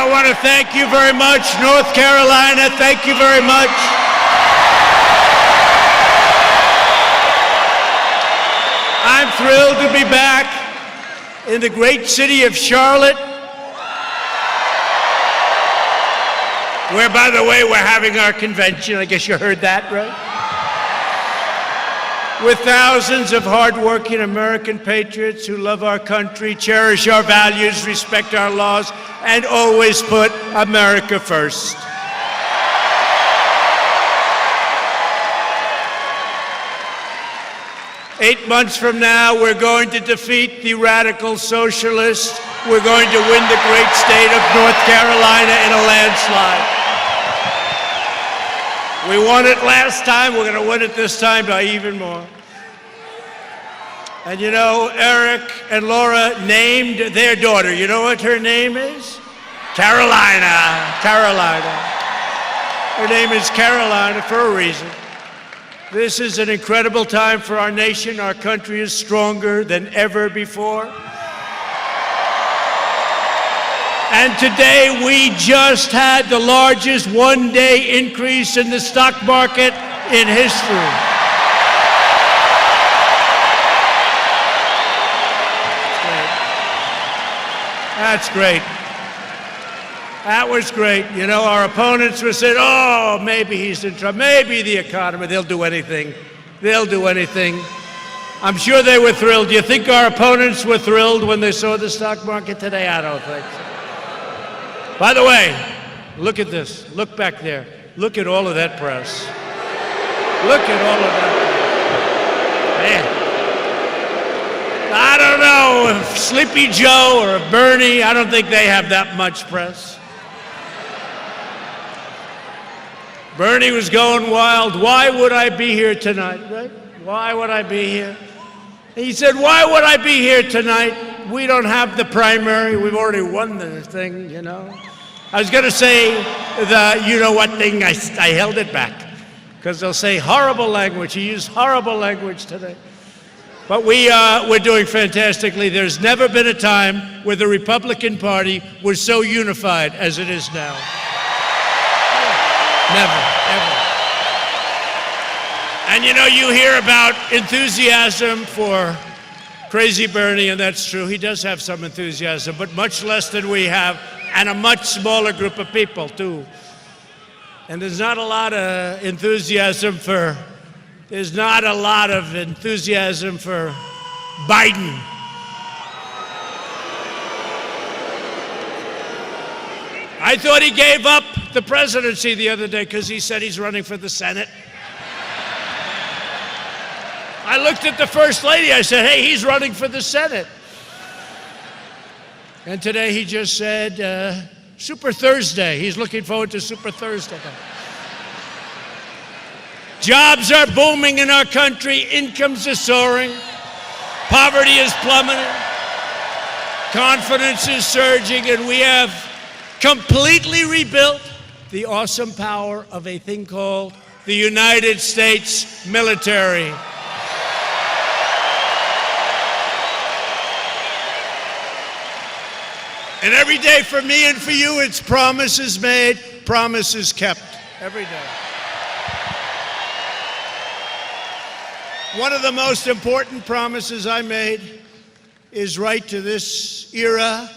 I want to thank you very much, North Carolina. Thank you very much. I'm thrilled to be back in the great city of Charlotte, where, by the way, we're having our convention. I guess you heard that, right? With thousands of hardworking American patriots who love our country, cherish our values, respect our laws, and always put America first. Eight months from now, we're going to defeat the radical socialists. We're going to win the great state of North Carolina in a landslide. We won it last time, we're going to win it this time by even more. And you know, Eric and Laura named their daughter. You know what her name is? Carolina. Carolina. Her name is Carolina for a reason. This is an incredible time for our nation. Our country is stronger than ever before. And today we just had the largest one-day increase in the stock market in history. That's great. That was great. You know, our opponents were saying, oh, maybe he's in trouble, maybe the economy, they'll do anything. They'll do anything. I'm sure they were thrilled. Do you think our opponents were thrilled when they saw the stock market today? I don't think so. By the way, look at this. Look back there. Look at all of that press. Look at all of that press. Man. I don't know if Sleepy Joe or Bernie, I don't think they have that much press. Bernie was going wild. Why would I be here tonight, right? Why would I be here? He said, why would I be here tonight? We don't have the primary. We've already won the thing, you know. I was going to say the you-know-what thing. I held it back because they'll say horrible language. He used horrible language today. But we're doing fantastically. There's never been a time where the Republican Party was so unified as it is now. Never, ever. And you know, you hear about enthusiasm for Crazy Bernie, and that's true. He does have some enthusiasm, but much less than we have, and a much smaller group of people, too. And there's not a lot of enthusiasm for Biden. I thought he gave up the presidency the other day because he said he's running for the Senate. I looked at the First Lady, I said, hey, he's running for the Senate. And today he just said, Super Thursday. He's looking forward to Super Thursday. Jobs are booming in our country, incomes are soaring, poverty is plummeting, confidence is surging, and we have completely rebuilt the awesome power of a thing called the United States military. And every day for me and for you, it's promises made, promises kept. Every day. One of the most important promises I made is right to this era.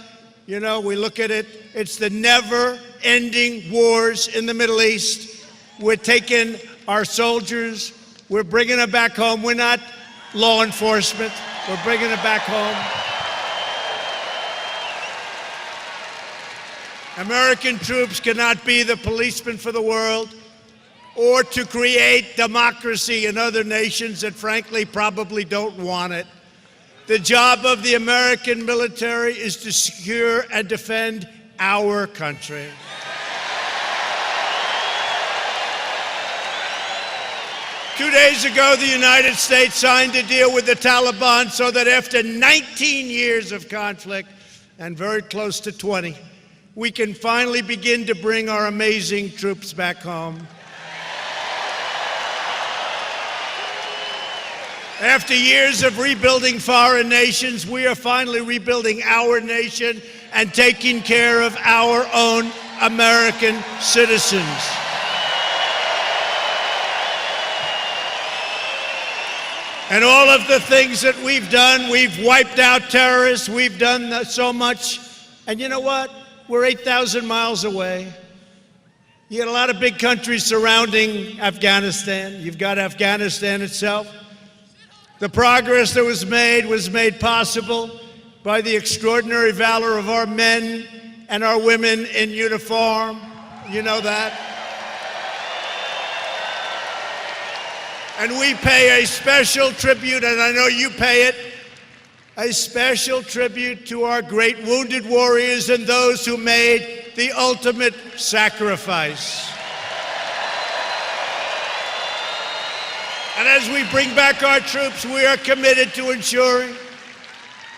You know, we look at it, it's the never-ending wars in the Middle East. We're taking our soldiers, we're bringing them back home. We're not law enforcement, we're bringing them back home. American troops cannot be the policemen for the world or to create democracy in other nations that frankly probably don't want it. The job of the American military is to secure and defend our country. Two days ago, the United States signed a deal with the Taliban so that after 19 years of conflict, and very close to 20, we can finally begin to bring our amazing troops back home. After years of rebuilding foreign nations, we are finally rebuilding our nation, and taking care of our own American citizens. And all of the things that we've done, we've wiped out terrorists, we've done so much. And you know what? We're 8,000 miles away. You got a lot of big countries surrounding Afghanistan. You've got Afghanistan itself. The progress that was made possible by the extraordinary valor of our men and our women in uniform. You know that. And we pay a special tribute, and I know you pay it, a special tribute to our great wounded warriors and those who made the ultimate sacrifice. And as we bring back our troops, we are committed to ensuring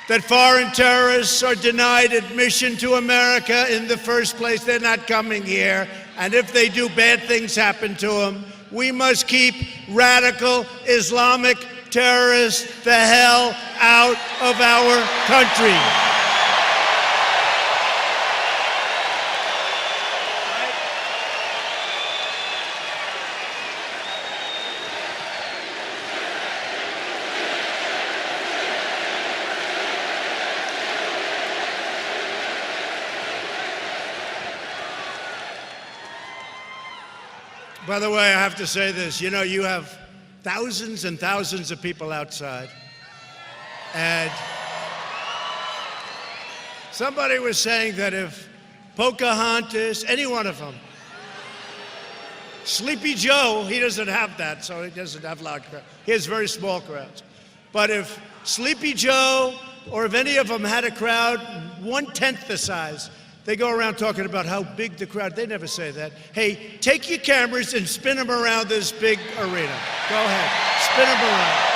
that foreign terrorists are denied admission to America in the first place. They're not coming here. And if they do, bad things happen to them. We must keep radical Islamic terrorists the hell out of our country. By the way, I have to say this. You know, you have thousands and thousands of people outside. And somebody was saying that if Pocahontas, any one of them, Sleepy Joe, he doesn't have that, so he doesn't have loud crowds. He has very small crowds. But if Sleepy Joe or if any of them had a crowd 1/10 the size, they go around talking about how big the crowd. They never say that. Hey, take your cameras and spin them around this big arena. Go ahead, spin them around.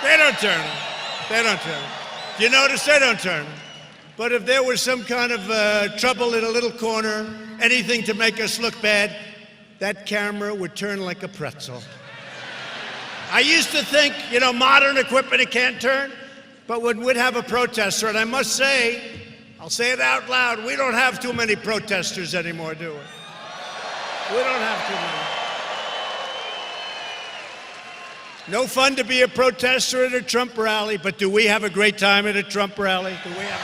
They don't turn them. They don't turn them. Do you notice they don't turn them? But if there was some kind of trouble in a little corner, anything to make us look bad, that camera would turn like a pretzel. I used to think, you know, modern equipment, it can't turn. But when we'd have a protester, and I must say, I'll say it out loud, we don't have too many protesters anymore, do we? We don't have too many. No fun to be a protester at a Trump rally, but do we have a great time at a Trump rally? Do we have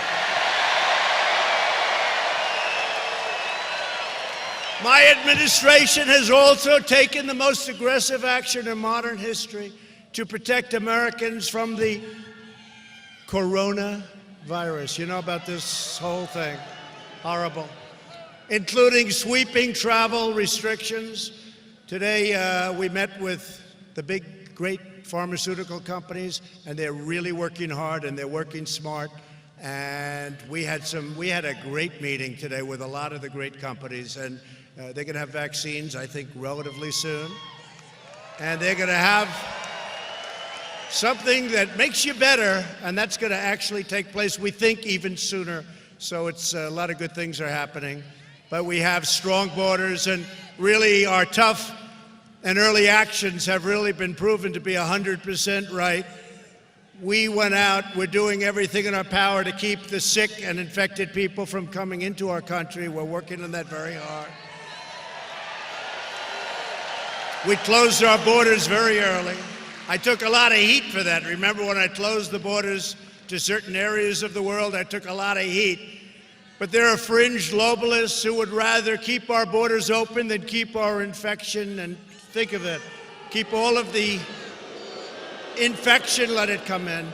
a... My administration has also taken the most aggressive action in modern history to protect Americans from the coronavirus. You know about this whole thing? Horrible. Including sweeping travel restrictions. Today, we met with the great pharmaceutical companies, and they're really working hard and they're working smart. And we had a great meeting today with a lot of the great companies, and they're going to have vaccines, I think, relatively soon. And they're going to have something that makes you better, and that's going to actually take place, we think, even sooner. So it's a lot of good things are happening. But we have strong borders, and really our tough and early actions have really been proven to be 100% right. We went out, we're doing everything in our power to keep the sick and infected people from coming into our country. We're working on that very hard. We closed our borders very early. I took a lot of heat for that. Remember when I closed the borders to certain areas of the world, I took a lot of heat. But there are fringe globalists who would rather keep our borders open than keep our infection. And think of it, keep all of the infection, let it come in.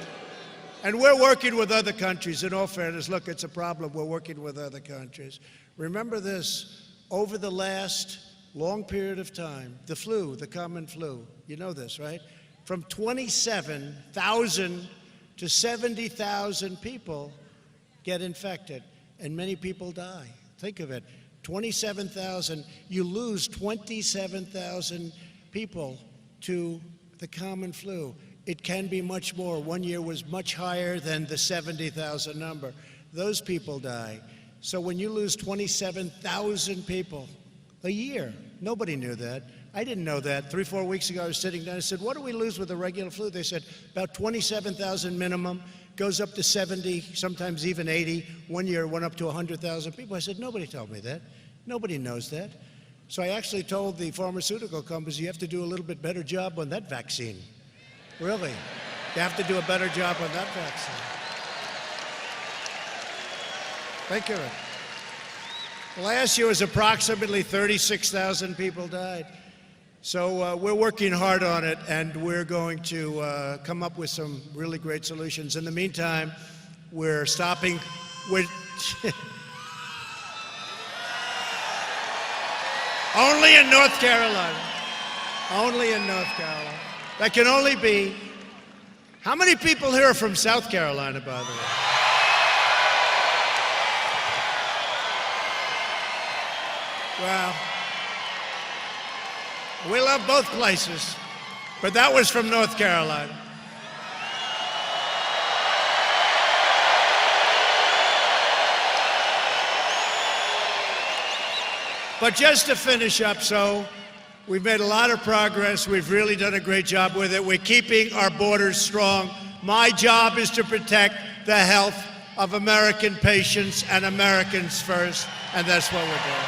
And we're working with other countries. In all fairness, look, it's a problem. We're working with other countries. Remember this, over the last long period of time, the flu, the common flu, you know this, right? From 27,000 to 70,000 people get infected, and many people die. Think of it, 27,000, you lose 27,000 people to the common flu. It can be much more. One year was much higher than the 70,000 number. Those people die. So when you lose 27,000 people a year, nobody knew that. I didn't know that. 3-4 weeks ago, I was sitting down. I said, what do we lose with the regular flu? They said, about 27,000 minimum, goes up to 70, sometimes even 80. One year, it went up to 100,000 people. I said, nobody told me that. Nobody knows that. So I actually told the pharmaceutical companies, you have to do a little bit better job on that vaccine. Really. You have to do a better job on that vaccine. Thank you. Last year was approximately 36,000 people died. So we're working hard on it, and we're going to come up with some really great solutions. In the meantime, we're stopping. Only in North Carolina. Only in North Carolina. That can only be. How many people here are from South Carolina, by the way? Well, we love both places, but that was from North Carolina. But just to finish up, so we've made a lot of progress. We've really done a great job with it. We're keeping our borders strong. My job is to protect the health of American patients and Americans first, and that's what we're doing.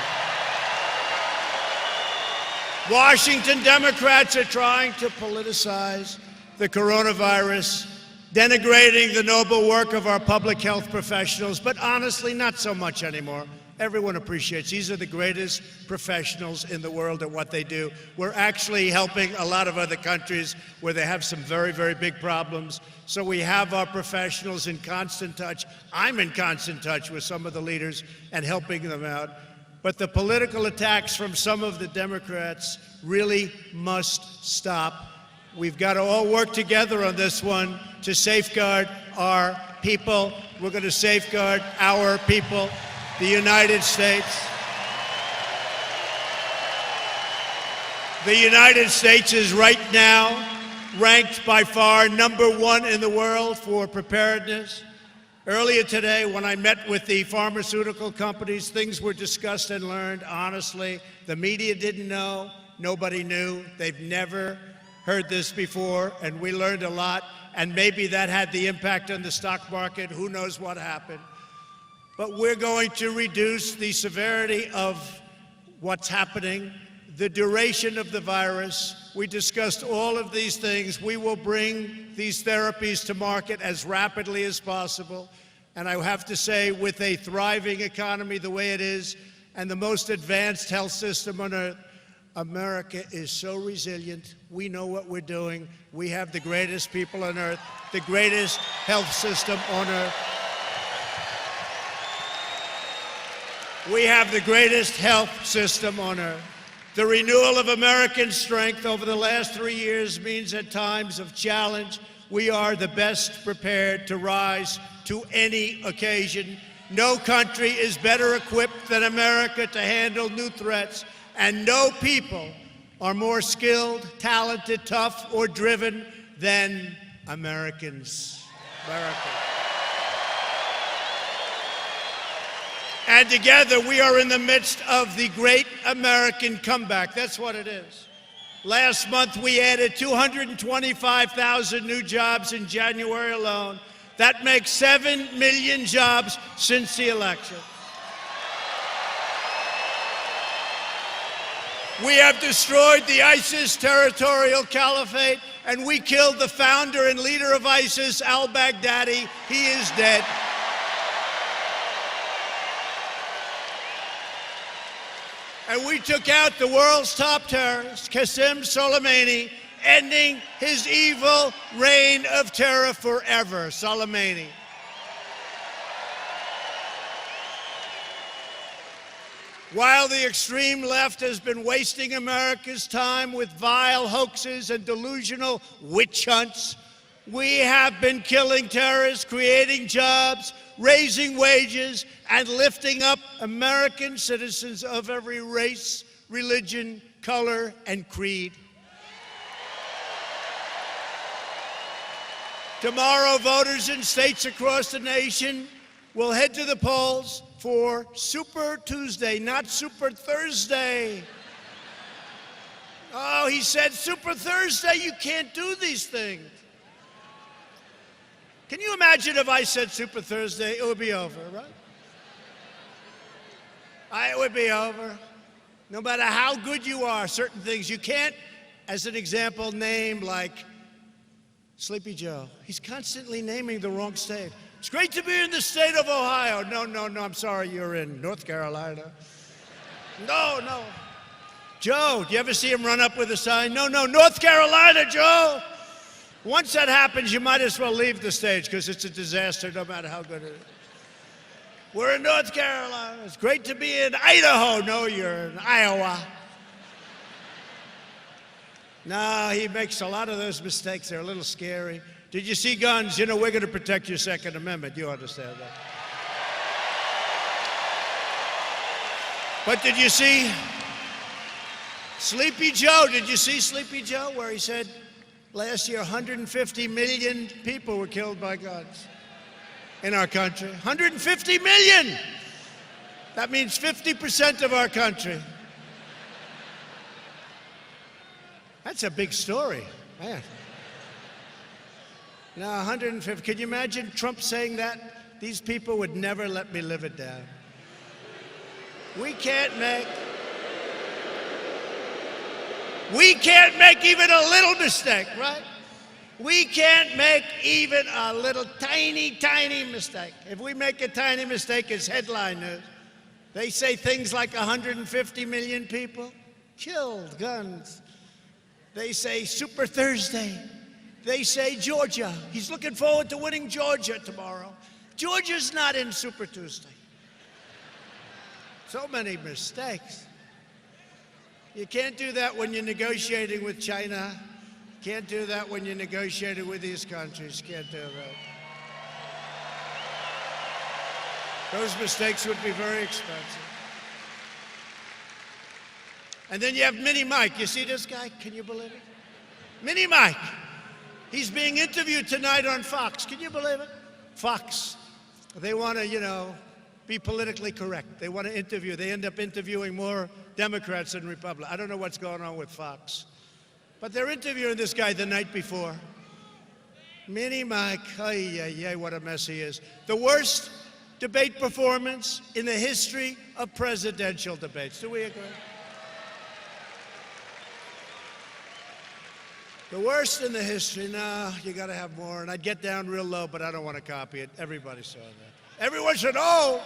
Washington Democrats are trying to politicize the coronavirus, denigrating the noble work of our public health professionals, but honestly, not so much anymore. Everyone appreciates these are the greatest professionals in the world at what they do. We're actually helping a lot of other countries where they have some very, very big problems. So we have our professionals in constant touch. I'm in constant touch with some of the leaders and helping them out. But the political attacks from some of the Democrats really must stop. We've got to all work together on this one to safeguard our people. We're going to safeguard our people, the United States. The United States is right now ranked by far #1 in the world for preparedness. Earlier today, when I met with the pharmaceutical companies, things were discussed and learned honestly. The media didn't know. Nobody knew. They've never heard this before, and we learned a lot. And maybe that had the impact on the stock market. Who knows what happened? But we're going to reduce the severity of what's happening, the duration of the virus. We discussed all of these things. We will bring these therapies to market as rapidly as possible. And I have to say, with a thriving economy the way it is, and the most advanced health system on earth, America is so resilient. We know what we're doing. We have the greatest people on earth, the greatest health system on earth. We have the greatest health system on earth. The renewal of American strength over the last 3 years means at times of challenge, we are the best prepared to rise to any occasion. No country is better equipped than America to handle new threats, and no people are more skilled, talented, tough, or driven than Americans. And together, we are in the midst of the great American comeback. That's what it is. Last month, we added 225,000 new jobs in January alone. That makes 7 million jobs since the election. We have destroyed the ISIS territorial caliphate, and we killed the founder and leader of ISIS, al-Baghdadi. He is dead. And we took out the world's top terrorist, Qasem Soleimani, ending his evil reign of terror forever. Soleimani. While the extreme left has been wasting America's time with vile hoaxes and delusional witch hunts, we have been killing terrorists, creating jobs, raising wages, and lifting up American citizens of every race, religion, color, and creed. Tomorrow, voters in states across the nation will head to the polls for Super Tuesday, not Super Thursday. Oh, he said Super Thursday. You can't do these things. Can you imagine if I said Super Thursday? It would be over, right? It would be over. No matter how good you are, certain things you can't, as an example, name like Sleepy Joe. He's constantly naming the wrong state. It's great to be in the state of Ohio. No, I'm sorry, you're in North Carolina. No. Joe, do you ever see him run up with a sign? No, North Carolina, Joe. Once that happens, you might as well leave the stage because it's a disaster no matter how good it is. We're in North Carolina. It's great to be in Idaho. No, you're in Iowa. No, he makes a lot of those mistakes. They're a little scary. Did you see guns? You know, we're going to protect your Second Amendment. You understand that. But did you see Sleepy Joe? Did you see Sleepy Joe where he said last year 150 million people were killed by guns in our country? 150 million! That means 50% of our country. That's a big story, man. Now, 150, can you imagine Trump saying that? These people would never let me live it down. We can't make even a little mistake, right? We can't make even a little tiny mistake. If we make a tiny mistake, it's headline news. They say things like 150 million people killed, guns. They say Super Thursday. They say Georgia. He's looking forward to winning Georgia tomorrow. Georgia's not in Super Tuesday. So many mistakes. You can't do that when you're negotiating with China. Can't do that when you're negotiating with these countries. Can't do that. Those mistakes would be very expensive. And then you have Mini Mike. You see this guy? Can you believe it? Mini Mike. He's being interviewed tonight on Fox. Can you believe it? Fox. They want to, be politically correct. They want to interview. They end up interviewing more Democrats than Republicans. I don't know what's going on with Fox. But they're interviewing this guy the night before. Mini Mike. What a mess he is. The worst debate performance in the history of presidential debates. Do we agree? The worst in the history. No, you got to have more. And I'd get down real low, but I don't want to copy it. Everybody saw that. Everyone said, oh.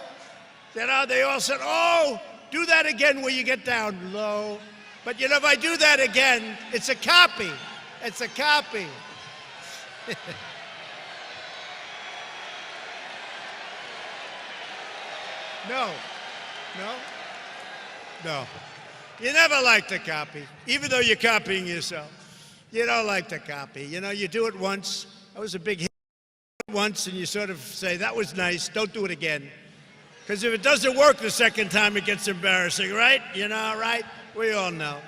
They all said, oh, do that again where you get down low. But if I do that again, it's a copy. It's a copy. No. You never like to copy, even though you're copying yourself. You don't like to copy. You do it once. That was a big hit once, and you sort of say, that was nice. Don't do it again. Because if it doesn't work the second time, it gets embarrassing, right? Right? We all know.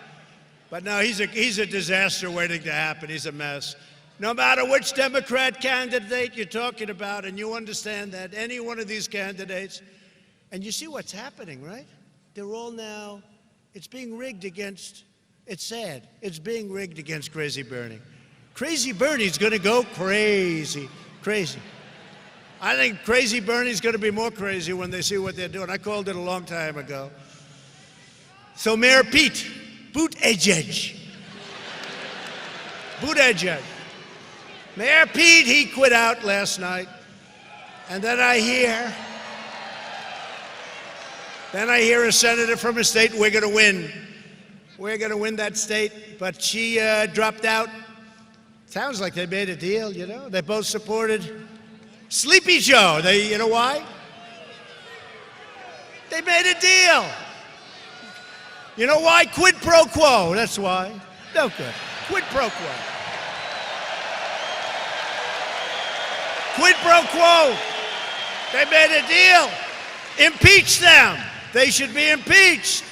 But no, he's a disaster waiting to happen. He's a mess. No matter which Democrat candidate you're talking about, and you understand that, any one of these candidates, and you see what's happening, right? They're all now, it's being rigged against, it's sad, it's being rigged against Crazy Bernie. Crazy Bernie's going to go crazy. I think Crazy Bernie's going to be more crazy when they see what they're doing. I called it a long time ago. So Mayor Pete Buttigieg. Mayor Pete, he quit out last night. And then I hear a senator from a state, we're going to win. We're going to win that state. But she dropped out. Sounds like they made a deal, They both supported Sleepy Joe. You know why? They made a deal. You know why? Quid pro quo. That's why. No good. Quid pro quo. Quid pro quo. They made a deal. Impeach them. They should be impeached.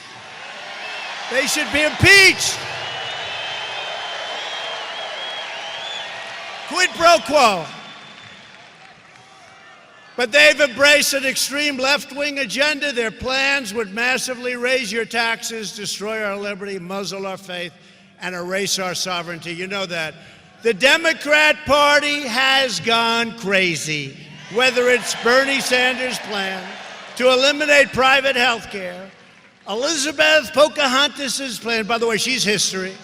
They should be impeached. Quid pro quo. But they've embraced an extreme left-wing agenda. Their plans would massively raise your taxes, destroy our liberty, muzzle our faith, and erase our sovereignty. You know that. The Democrat Party has gone crazy, whether it's Bernie Sanders' plan to eliminate private health care, Elizabeth Pocahontas' plan. By the way, she's history.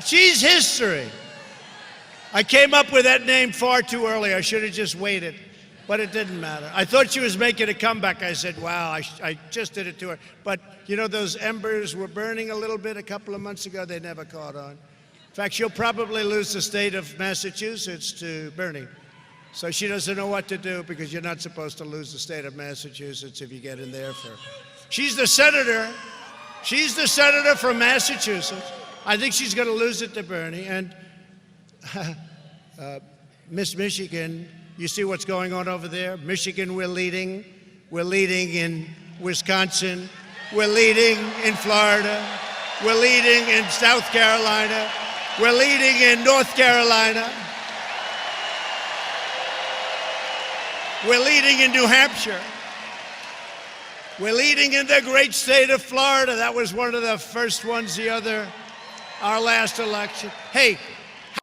She's history. I came up with that name far too early. I should have just waited, but it didn't matter. I thought she was making a comeback. I said, wow, I just did it to her. But, you know, those embers were burning a little bit a couple of months ago. They never caught on. In fact, she'll probably lose the state of Massachusetts to Bernie. So she doesn't know what to do, because you're not supposed to lose the state of Massachusetts if you get in there for. She's the senator. She's the senator from Massachusetts. I think she's going to lose it to Bernie. And Miss Michigan, you see what's going on over there? Michigan, we're leading. We're leading in Wisconsin. We're leading in Florida. We're leading in South Carolina. We're leading in North Carolina. We're leading in New Hampshire. We're leading in the great state of Florida. That was one of the first ones our last election. Hey,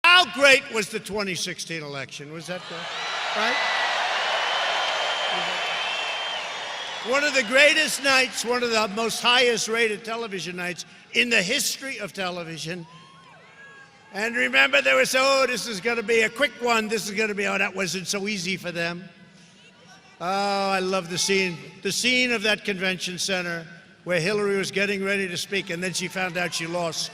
how great was the 2016 election? Was that good? Right? One of the greatest nights, one of the most highest rated television nights in the history of television. And remember, they were saying, oh, this is going to be a quick one. This is going to be, oh, that wasn't so easy for them. Oh, I love the scene of that convention center where Hillary was getting ready to speak, and then she found out she lost.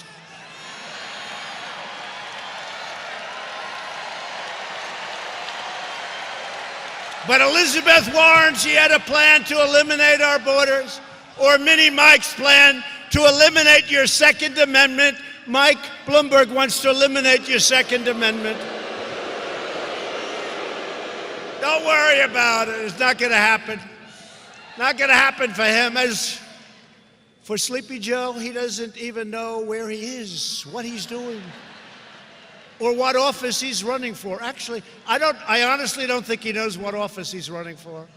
But Elizabeth Warren, she had a plan to eliminate our borders, or Mini Mike's plan to eliminate your Second Amendment. Mike Bloomberg wants to eliminate your Second Amendment. Don't worry about it. It's not going to happen. Not going to happen for him. As for Sleepy Joe, he doesn't even know where he is, what he's doing, or what office he's running for. Actually, I honestly don't think he knows what office he's running for.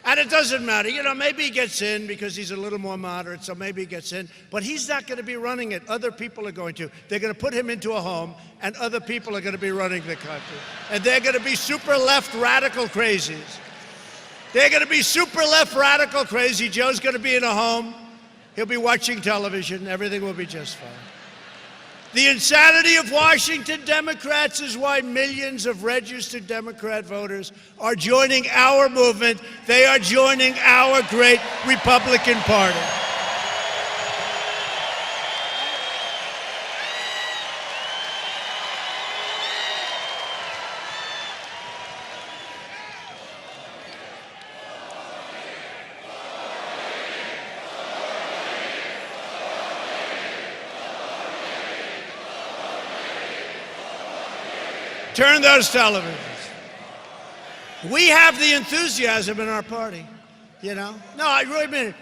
And it doesn't matter. You know, maybe he gets in because he's a little more moderate, so maybe he gets in. But he's not going to be running it. Other people are going to. They're going to put him into a home, and other people are going to be running the country. And they're going to be super left radical crazies. They're going to be super left radical crazy. Joe's going to be in a home. He'll be watching television. Everything will be just fine. The insanity of Washington Democrats is why millions of registered Democrat voters are joining our movement. They are joining our great Republican Party. Turn those televisions. We have the enthusiasm in our party, you know? No, I really mean it.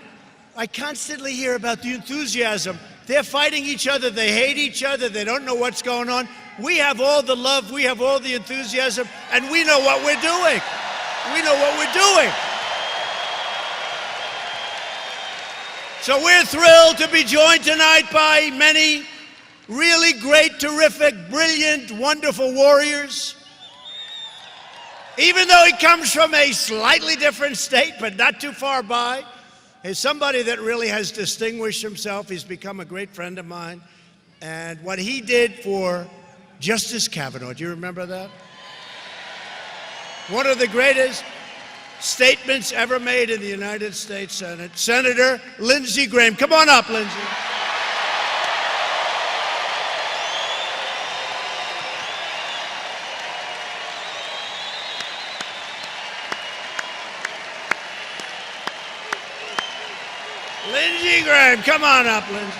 I constantly hear about the enthusiasm. They're fighting each other. They hate each other. They don't know what's going on. We have all the love. We have all the enthusiasm. And we know what we're doing. We know what we're doing. So we're thrilled to be joined tonight by many really great, terrific, brilliant, wonderful warriors. Even though he comes from a slightly different state, but not too far by, is somebody that really has distinguished himself. He's become a great friend of mine. And what he did for Justice Kavanaugh, do you remember that? One of the greatest statements ever made in the United States Senate. Senator Lindsey Graham. Come on up, Lindsey. Lindsey Graham, come on up, Lindsey.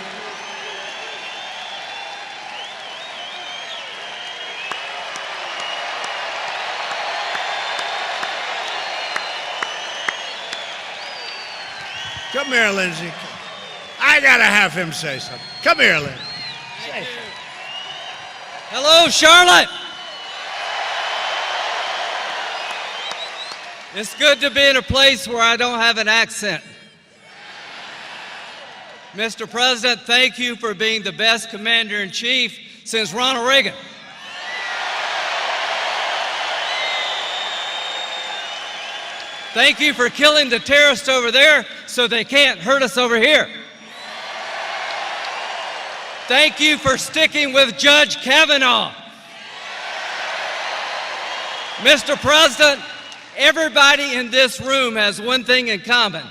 Come here, Lindsey. I gotta have him say something. Come here, Lindsey. Say something. Hello, Charlotte. It's good to be in a place where I don't have an accent. Mr. President, thank you for being the best commander-in-chief since Ronald Reagan. Thank you for killing the terrorists over there so they can't hurt us over here. Thank you for sticking with Judge Kavanaugh. Mr. President, everybody in this room has one thing in common.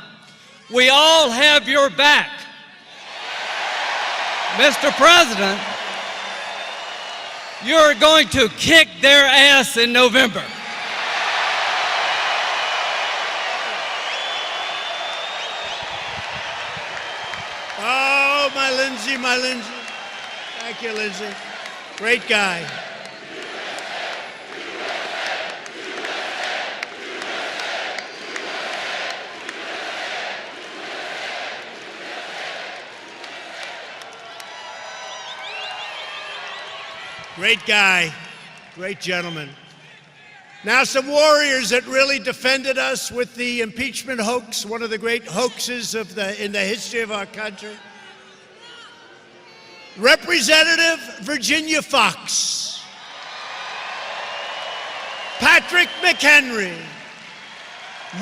We all have your back. Mr. President, you're going to kick their ass in November. Oh, my Lindsey, my Lindsey. Thank you, Lindsey. Great guy. Great guy, great gentleman. Now some warriors that really defended us with the impeachment hoax, one of the great hoaxes in the history of our country. Representative Virginia Fox, Patrick McHenry,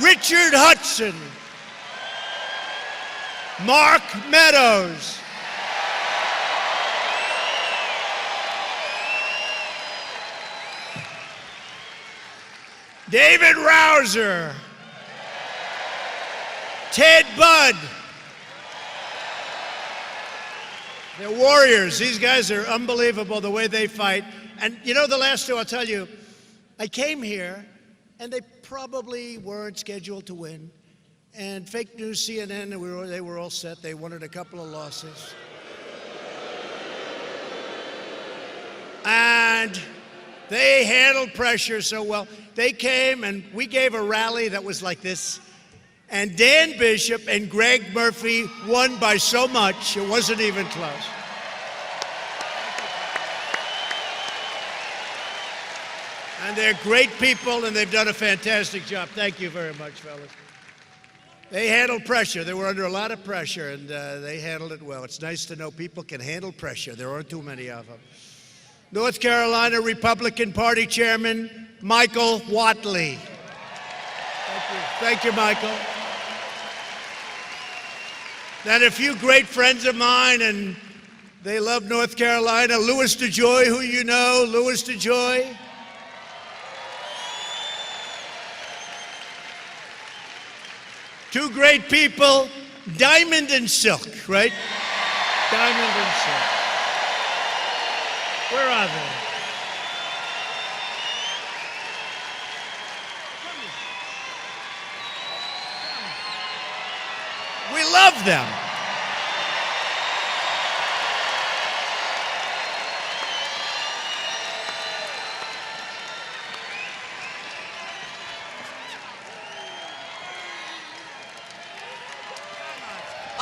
Richard Hudson, Mark Meadows, David Rouser, Ted Budd. They're warriors. These guys are unbelievable the way they fight. And you know, the last two, I'll tell you, I came here and they probably weren't scheduled to win. And fake news CNN, they were all set. They wanted a couple of losses. And they handled pressure so well. They came and we gave a rally that was like this. And Dan Bishop and Greg Murphy won by so much, it wasn't even close. And they're great people, and they've done a fantastic job. Thank you very much, fellas. They handled pressure. They were under a lot of pressure, and they handled it well. It's nice to know people can handle pressure. There aren't too many of them. North Carolina Republican Party Chairman Michael Whatley. Thank you. Thank you, Michael. Then a few great friends of mine, and they love North Carolina. Louis DeJoy, who you know, Louis DeJoy. Two great people, Diamond and Silk, right? Diamond and Silk. Where are they? We love them.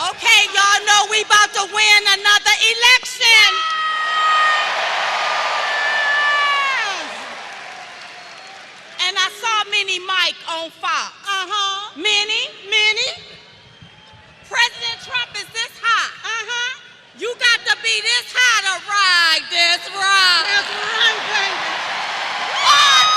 Okay, y'all know we about to win another election. And I saw Mini Mike on Fox. Mini. President Trump is this high. You got to be this high to ride this ride. That's right, baby. What?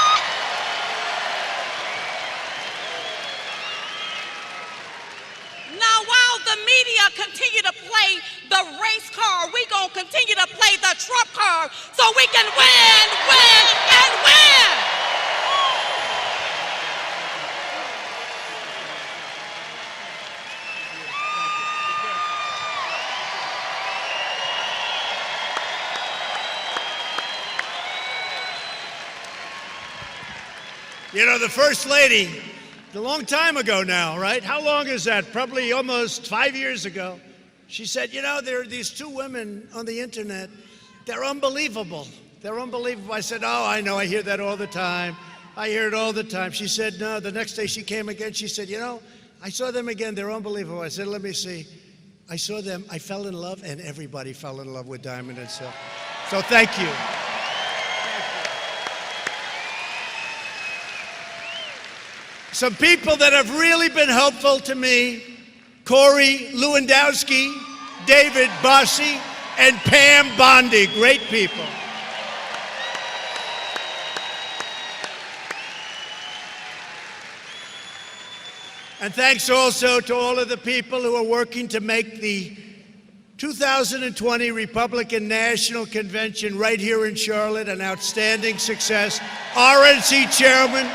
Now, while the media continue to play the race card, we gonna continue to play the Trump card so we can win, and win. You know, the First Lady a long time ago now, right? How long is that? Probably almost 5 years ago. She said, you know, there are these two women on the internet. They're unbelievable. They're unbelievable. I said, oh, I know. I hear that all the time. I hear it all the time. She said, no. The next day she came again. She said, you know, I saw them again. They're unbelievable. I said, let me see. I saw them. I fell in love, and everybody fell in love with Diamond and Silk. So thank you. Some people that have really been helpful to me: Corey Lewandowski, David Bossi, and Pam Bondi. Great people. And thanks also to all of the people who are working to make the 2020 Republican National Convention right here in Charlotte an outstanding success. RNC Chairman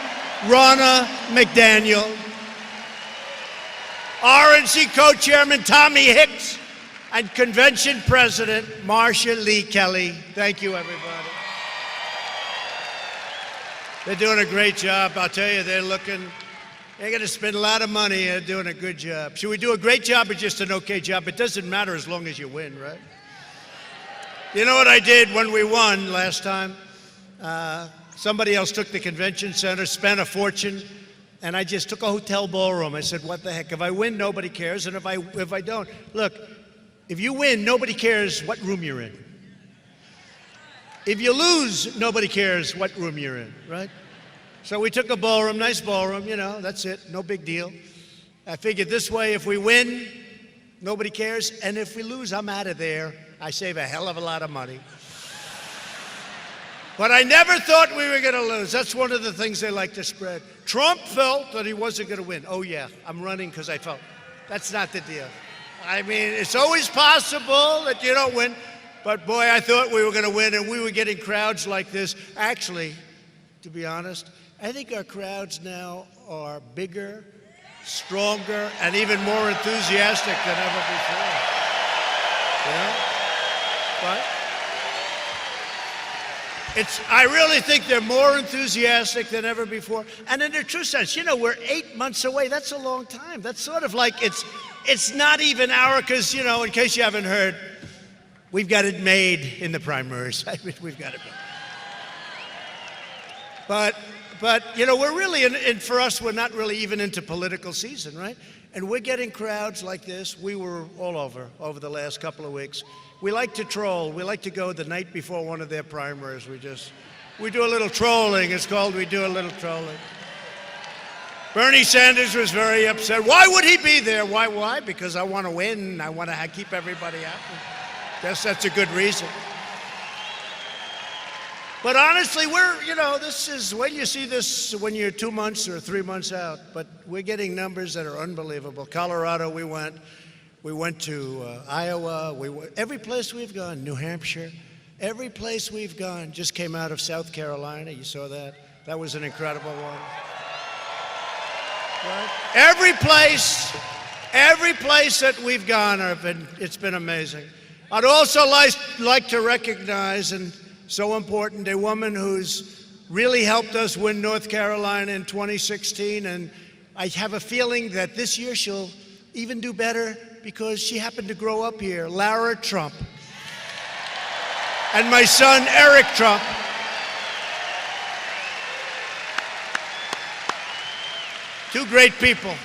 Ronna McDaniel, RNC Co-Chairman Tommy Hicks, and Convention President Marcia Lee Kelly. Thank you, everybody. They're doing a great job. I'll tell you, they're going to spend a lot of money. They're doing a good job. Should we do a great job or just an okay job? It doesn't matter as long as you win, right? You know what I did when we won last time? Somebody else took the convention center, spent a fortune, and I just took a hotel ballroom. I said, what the heck? If I win, nobody cares, and if I don't, look, if you win, nobody cares what room you're in. If you lose, nobody cares what room you're in, right? So we took a ballroom, nice ballroom, you know, that's it, no big deal. I figured this way, if we win, nobody cares, and if we lose, I'm out of there. I save a hell of a lot of money. But I never thought we were going to lose. That's one of the things they like to spread. Trump felt that he wasn't going to win. Oh, yeah, I'm running because I felt. That's not the deal. I mean, it's always possible that you don't win. But, boy, I thought we were going to win, and we were getting crowds like this. Actually, to be honest, I think our crowds now are bigger, stronger, and even more enthusiastic than ever before. You know? What? I really think they're more enthusiastic than ever before. And in a true sense, you know, we're 8 months away. That's a long time. That's sort of like it's not even because, you know, in case you haven't heard, we've got it made in the primaries. I mean, we've got it made. But you know, we're really, and for us, we're not really even into political season, right? And we're getting crowds like this. We were all over the last couple of weeks. We like to troll. We like to go the night before one of their primaries. We do a little trolling. It's called we do a little trolling. Bernie Sanders was very upset. Why would he be there? Why? Because I want to win. I want to keep everybody happy. Guess that's a good reason. But honestly, this is when you see this, when you're 2 months or 3 months out, but we're getting numbers that are unbelievable. Colorado, we went to Iowa, every place we've gone, New Hampshire, every place we've gone, just came out of South Carolina. You saw that? That was an incredible one. Right? Every place that we've gone, it's been amazing. I'd also like to recognize, and so important, a woman who's really helped us win North Carolina in 2016, and I have a feeling that this year she'll even do better because she happened to grow up here, Lara Trump. And my son, Eric Trump. Two great people.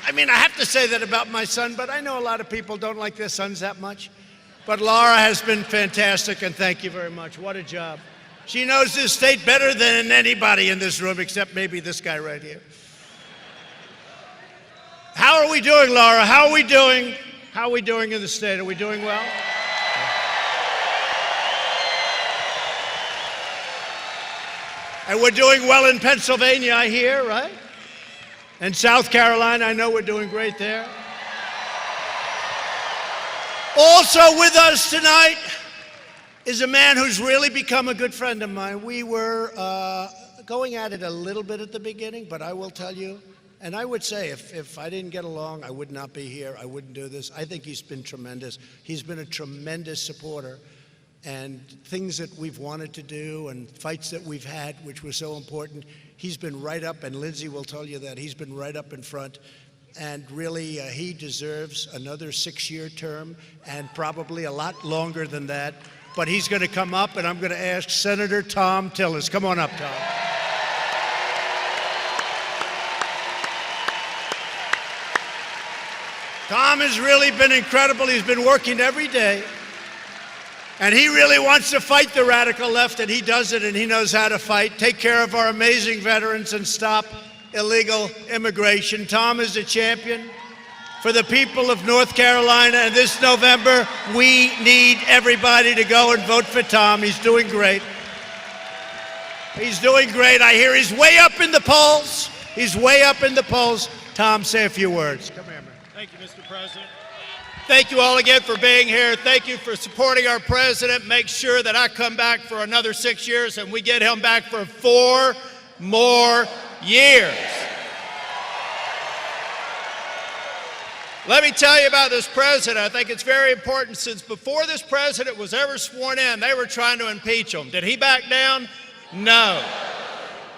I mean, I have to say that about my son, but I know a lot of people don't like their sons that much. But Laura has been fantastic, and thank you very much. What a job. She knows this state better than anybody in this room, except maybe this guy right here. How are we doing, Laura? How are we doing? How are we doing in the state? Are we doing well? And we're doing well in Pennsylvania, I hear, right? And South Carolina, I know we're doing great there. Also with us tonight is a man who's really become a good friend of mine. We were going at it a little bit at the beginning, but I will tell you, and I would say if I didn't get along, I would not be here. I wouldn't do this. I think he's been tremendous. He's been a tremendous supporter. and things that we've wanted to do and fights that we've had, which were so important. He's been right up, and Lindsay will tell you that, he's been right up in front. And really, he deserves another 6-year term and probably a lot longer than that. But he's going to come up, and I'm going to ask Senator Thom Tillis. Come on up, Tom. Tom has really been incredible. He's been working every day. And he really wants to fight the radical left, and he does it, and he knows how to fight. Take care of our amazing veterans and stop illegal immigration. Tom is a champion for the people of North Carolina, and this November, we need everybody to go and vote for Tom. He's doing great. He's doing great. I hear he's way up in the polls. He's way up in the polls. Tom, say a few words. Come here, man. Thank you, Mr. President. Thank you all again for being here. Thank you for supporting our president. Make sure that I come back for another 6 years and we get him back for 4 more years. Let me tell you about this president. I think it's very important. Since before this president was ever sworn in, they were trying to impeach him. Did he back down? No.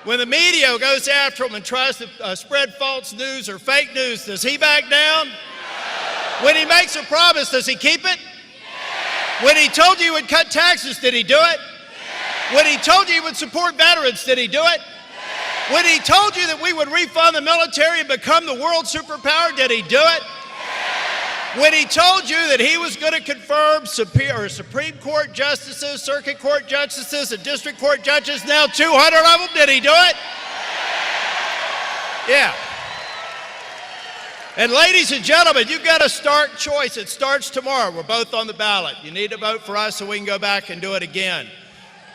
When the media goes after him and tries to spread false news or fake news, does he back down? When he makes a promise, does he keep it? When he told you he would cut taxes, did he do it? When he told you he would support veterans, did he do it? When he told you that we would refund the military and become the world superpower, did he do it? When he told you that he was going to confirm Supreme Court justices, Circuit Court justices, and District Court judges, now 200 of them, did he do it? Yeah. And ladies and gentlemen, you've got a stark choice. It starts tomorrow. We're both on the ballot. You need to vote for us so we can go back and do it again.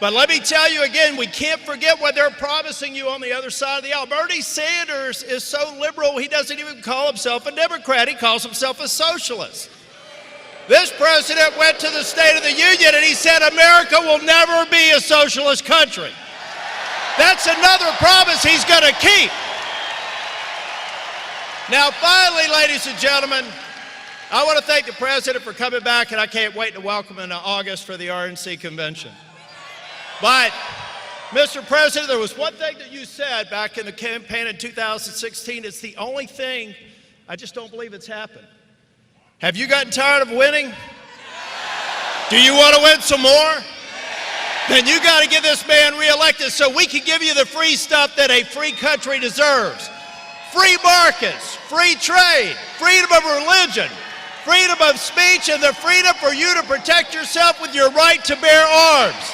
But let me tell you again, we can't forget what they're promising you on the other side of the aisle. Bernie Sanders is so liberal, he doesn't even call himself a Democrat. He calls himself a socialist. This president went to the State of the Union and he said, America will never be a socialist country. That's another promise he's going to keep. Now, finally, ladies and gentlemen, I want to thank the president for coming back, and I can't wait to welcome him in August for the RNC convention. But, Mr. President, there was one thing that you said back in the campaign in 2016. It's the only thing I just don't believe it's happened. Have you gotten tired of winning? Do you want to win some more? Then you got to get this man reelected so we can give you the free stuff that a free country deserves. Free markets, free trade, freedom of religion, freedom of speech, and the freedom for you to protect yourself with your right to bear arms.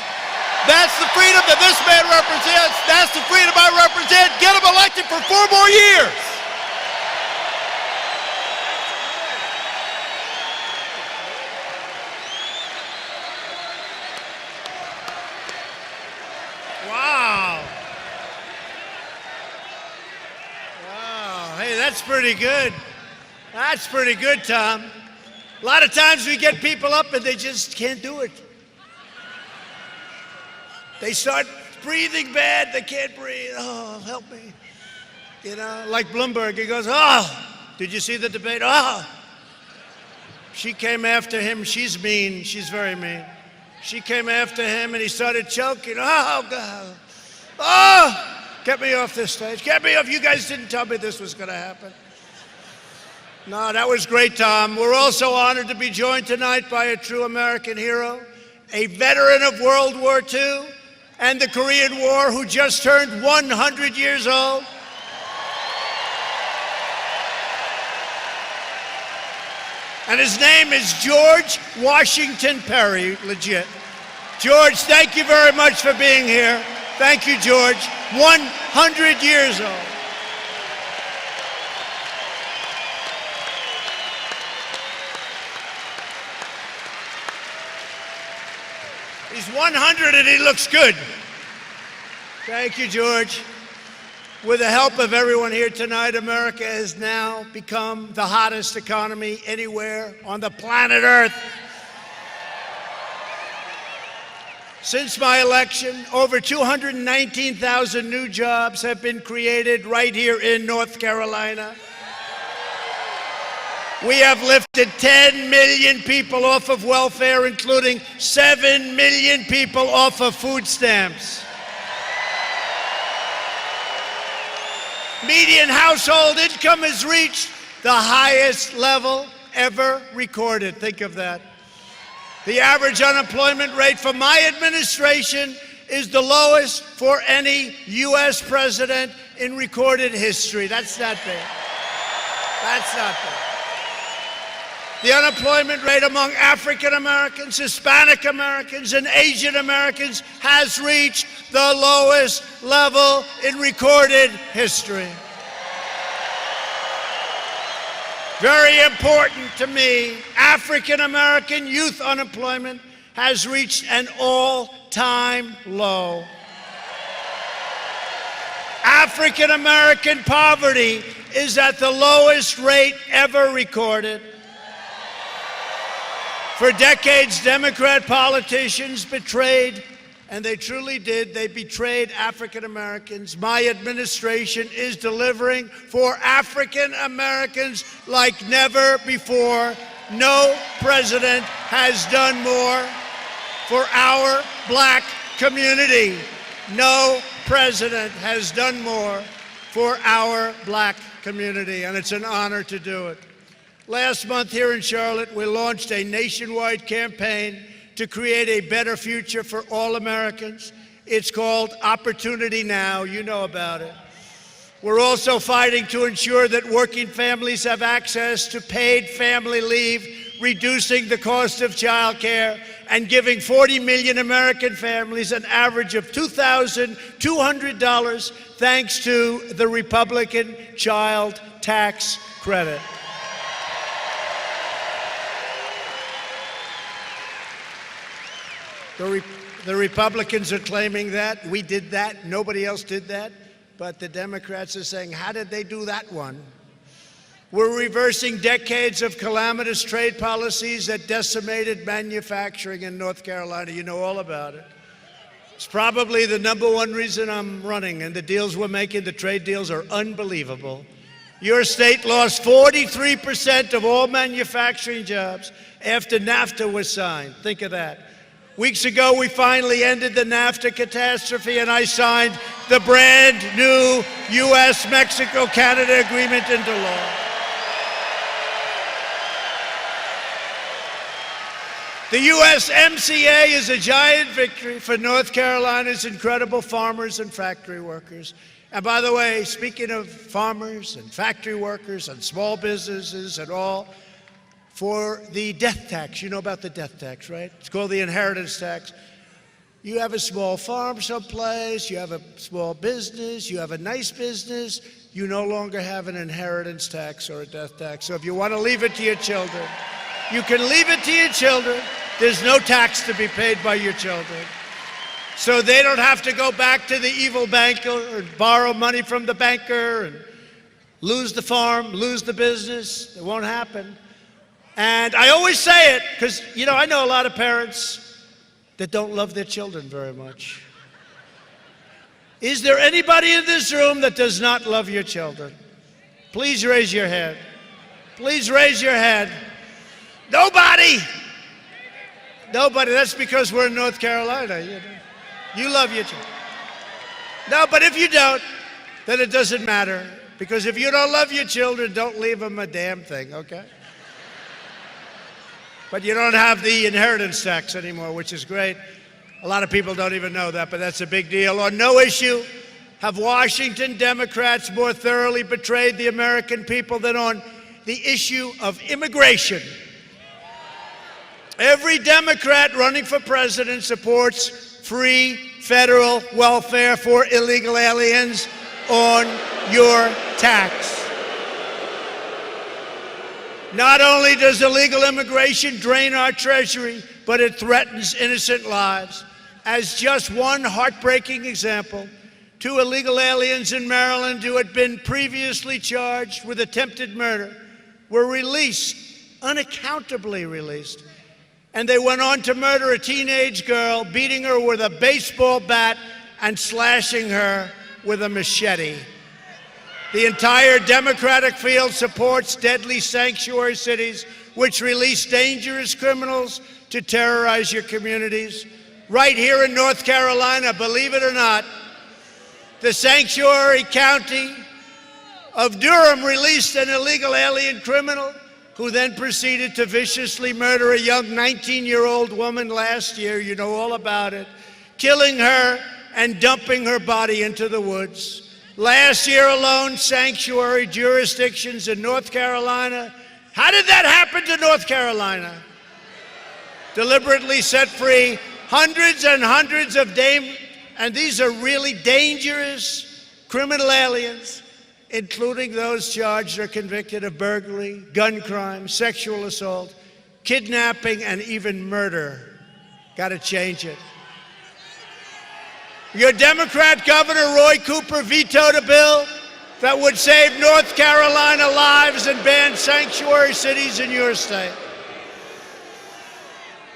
That's the freedom that this man represents. That's the freedom I represent. Get him elected for 4 more years. Wow. Hey, that's pretty good. That's pretty good, Tom. A lot of times we get people up and they just can't do it. They start breathing bad, they can't breathe. Oh, help me. You know, like Bloomberg, he goes, oh, did you see the debate? Oh. She came after him, she's mean, she's very mean. She came after him and he started choking. Oh, God. Oh. Get me off this stage. Get me off. You guys didn't tell me this was going to happen. No, that was great, Tom. We're also honored to be joined tonight by a true American hero, a veteran of World War II and the Korean War who just turned 100 years old. And his name is George Washington Perry, legit. George, thank you very much for being here. Thank you, George. 100 years old. He's 100 and he looks good. Thank you, George. With the help of everyone here tonight, America has now become the hottest economy anywhere on the planet Earth. Since my election, over 219,000 new jobs have been created right here in North Carolina. We have lifted 10 million people off of welfare, including 7 million people off of food stamps. Median household income has reached the highest level ever recorded. Think of that. The average unemployment rate for my administration is the lowest for any U.S. president in recorded history. That's not bad. That's not bad. The unemployment rate among African Americans, Hispanic Americans, and Asian Americans has reached the lowest level in recorded history. Very important to me, African American youth unemployment has reached an all-time low. African American poverty is at the lowest rate ever recorded. For decades, Democrat politicians betrayed, and they truly did, they betrayed African Americans. My administration is delivering for African Americans like never before. No president has done more for our black community. No president has done more for our black community, and it's an honor to do it. Last month here in Charlotte, we launched a nationwide campaign to create a better future for all Americans. It's called Opportunity Now. You know about it. We're also fighting to ensure that working families have access to paid family leave, reducing the cost of child care, and giving 40 million American families an average of $2,200 thanks to the Republican child tax credit. The Republicans are claiming that. We did that. Nobody else did that. But the Democrats are saying, how did they do that one? We're reversing decades of calamitous trade policies that decimated manufacturing in North Carolina. You know all about it. It's probably the number one reason I'm running, and the deals we're making, the trade deals, are unbelievable. Your state lost 43% of all manufacturing jobs after NAFTA was signed. Think of that. Weeks ago, we finally ended the NAFTA catastrophe, and I signed the brand new U.S.-Mexico-Canada agreement into law. The USMCA is a giant victory for North Carolina's incredible farmers and factory workers. And by the way, speaking of farmers and factory workers and small businesses and all, for the death tax, you know about the death tax, right? It's called the inheritance tax. You have a small farm someplace, you have a small business, you have a nice business, you no longer have an inheritance tax or a death tax. So if you want to leave it to your children, you can leave it to your children. There's no tax to be paid by your children. So they don't have to go back to the evil banker and borrow money from the banker and lose the farm, lose the business. It won't happen. And I always say it because, you know, I know a lot of parents that don't love their children very much. Is there anybody in this room that does not love your children? Please raise your hand. Please raise your hand. Nobody. Nobody. That's because we're in North Carolina. You love your children. No, but if you don't, then it doesn't matter. Because if you don't love your children, don't leave them a damn thing, okay? But you don't have the inheritance tax anymore, which is great. A lot of people don't even know that, but that's a big deal. On no issue have Washington Democrats more thoroughly betrayed the American people than on the issue of immigration. Every Democrat running for president supports free federal welfare for illegal aliens on your tax. Not only does illegal immigration drain our treasury, but it threatens innocent lives. As just one heartbreaking example, 2 illegal aliens in Maryland who had been previously charged with attempted murder were released, unaccountably released. And they went on to murder a teenage girl, beating her with a baseball bat and slashing her with a machete. The entire Democratic field supports deadly sanctuary cities which release dangerous criminals to terrorize your communities. Right here in North Carolina, believe it or not, the sanctuary county of Durham released an illegal alien criminal who then proceeded to viciously murder a young 19-year-old woman last year. You know all about it. Killing her and dumping her body into the woods. Last year alone, sanctuary jurisdictions in North Carolina. How did that happen to North Carolina? Deliberately set free hundreds and hundreds of and these are really dangerous criminal aliens, including those charged or convicted of burglary, gun crime, sexual assault, kidnapping, and even murder. Got to change it. Your Democrat Governor Roy Cooper vetoed a bill that would save North Carolina lives and ban sanctuary cities in your state.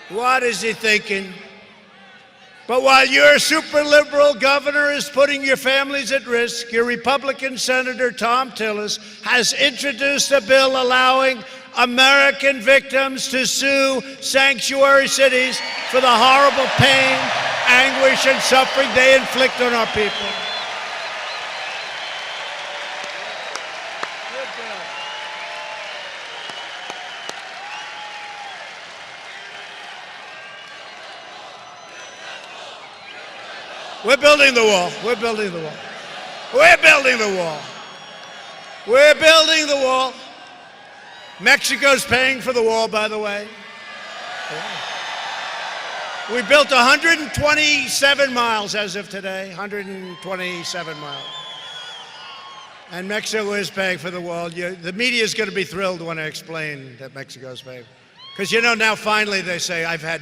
What is he thinking? But while your super liberal governor is putting your families at risk, your Republican Senator Tom Tillis has introduced a bill allowing American victims to sue sanctuary cities for the horrible pain, anguish, and suffering they inflict on our people. We're building the wall. We're building the wall. We're building the wall. We're building the wall. Mexico's paying for the wall, by the way. We built 127 miles as of today, 127 miles. And Mexico is paying for the wall. The media is going to be thrilled when I explain that Mexico's paying. Because, you know, now finally they say, I've had